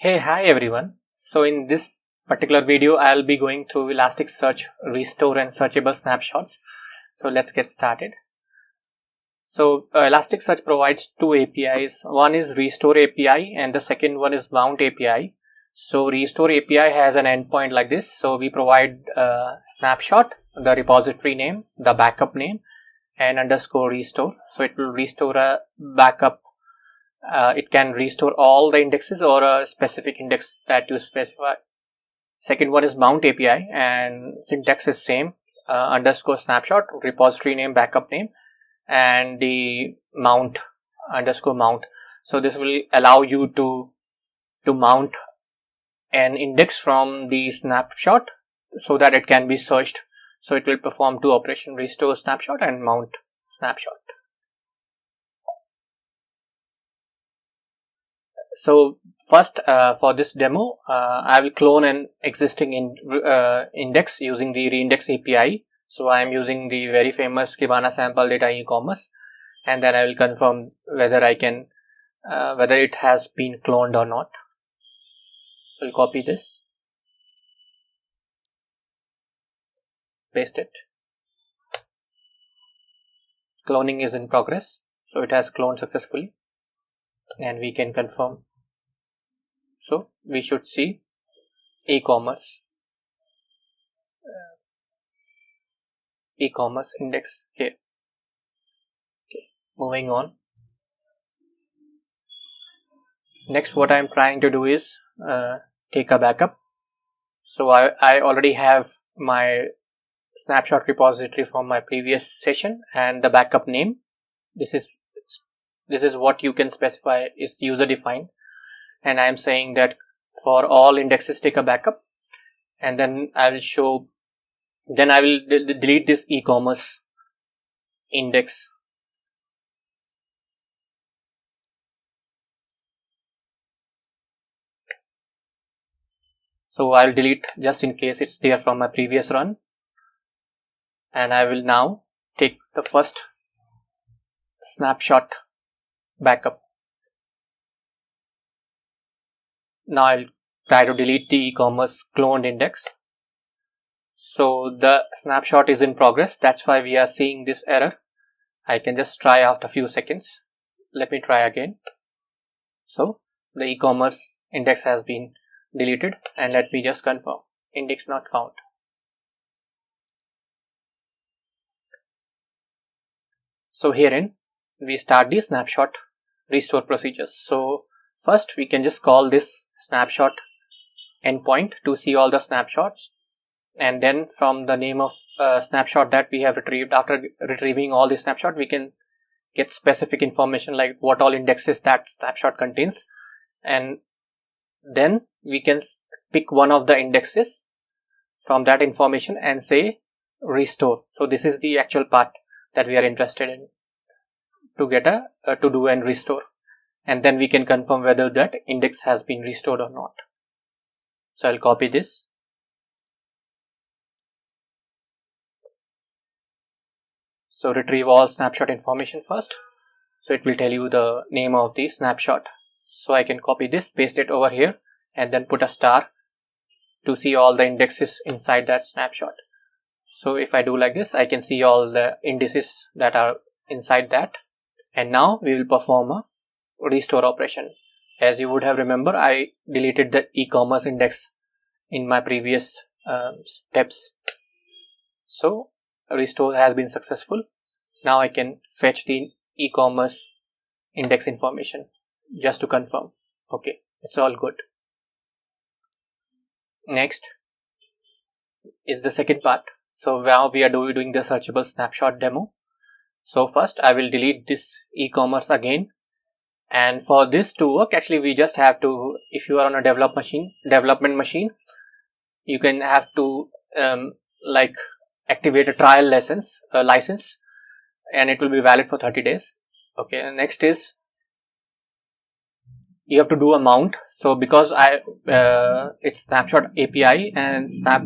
Hi everyone. So in this particular video, I'll be going through Elasticsearch restore and searchable snapshots. So let's get started. So Elasticsearch provides two APIs. One is restore API and the second one is mount API. So restore API has an endpoint like this. So we provide snapshot, the repository name, the backup name, and underscore restore. So it will restore a backup. It can restore all the indexes or a specific index that you specify. Second one is mount API and syntax is same, underscore snapshot, repository name, backup name, and the mount, underscore mount. So this will allow you to mount an index from the snapshot so that it can be searched. So it will perform two operations, restore snapshot and mount snapshot. So first, for this demo, I will clone an existing index using the reindex API. So I am using the very famous Kibana sample data e-commerce, and then I will confirm whether I can, whether it has been cloned or not. So I'll copy this, paste it. Cloning is in progress, so it has cloned successfully, and we can confirm. So we should see e-commerce index here. Okay, moving on. Next, what I am trying to do is take a backup. So I already have my snapshot repository from my previous session and the backup name. This is what you can specify is user defined, and I am saying that for all indexes take a backup, and then I will show. Then I will delete this e-commerce index. So I will delete just in case it's there from my previous run, and I will now take the first snapshot backup. Now I'll try to delete the e-commerce cloned index. So the snapshot is in progress. That's why we are seeing this error. I can just try after a few seconds. Let me try again. So the e-commerce index has been deleted, and let me just confirm. Index not found. So herein we start the snapshot restore procedures. So first we can just call this snapshot endpoint to see all the snapshots, and then from the name of snapshot that we have retrieved, after retrieving all the snapshot, we can get specific information like what all indexes that snapshot contains, and then we can pick one of the indexes from that information and say restore. So this is the actual part that we are interested in, to get to do and restore, and then we can confirm whether that index has been restored or not. So I'll copy this. So retrieve all snapshot information first. So it will tell you the name of the snapshot. So I can copy this, paste it over here, and then put a star to see all the indexes inside that snapshot. So if I do like this, I can see all the indices that are inside that. And now we will perform a restore operation. As you would have remembered, I deleted the e-commerce index in my previous steps. So restore has been successful. Now I can fetch the e-commerce index information just to confirm. Okay, it's all good. Next is the second part. So now we are doing the searchable snapshot demo. So first I will delete this e-commerce again, and for this to work, actually we just have to, if you are on a development machine, you can have to like activate a trial license, and it will be valid for 30 days. Okay, next is you have to do a mount. So because it's snapshot API and snap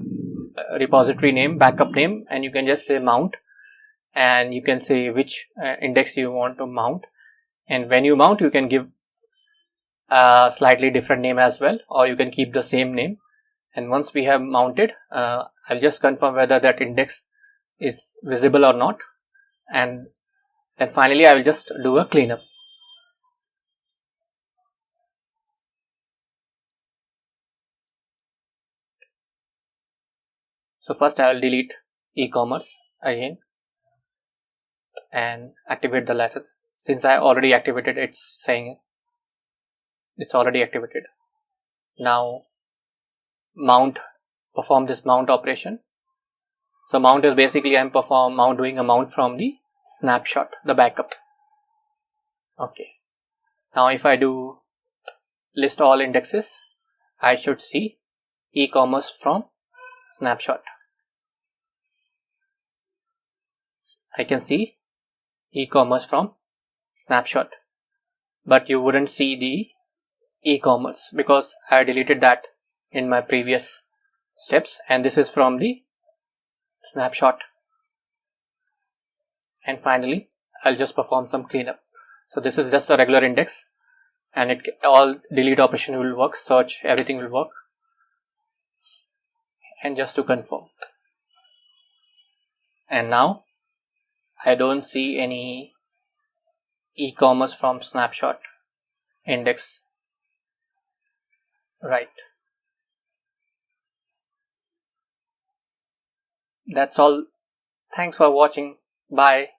repository name, backup name, and you can just say mount, and you can say which index you want to mount. And when you mount, you can give a slightly different name as well, or you can keep the same name. And once we have mounted, I'll just confirm whether that index is visible or not, and then finally I will just do a cleanup. So first I will delete e-commerce again and activate the license. Since I already activated, it's saying it's already activated. Now perform this mount operation. So mount is basically I'm doing a mount from the snapshot, the backup. Okay. Now if I do list all indexes, I should see e-commerce from snapshot. I can see e-commerce from snapshot, but you wouldn't see the e-commerce because I deleted that in my previous steps, and this is from the snapshot. And finally I'll just perform some cleanup. So this is just a regular index, and all delete operation will work, search, everything will work. And just to confirm, and now I don't see any e-commerce from snapshot index. Right. That's all. Thanks for watching. Bye.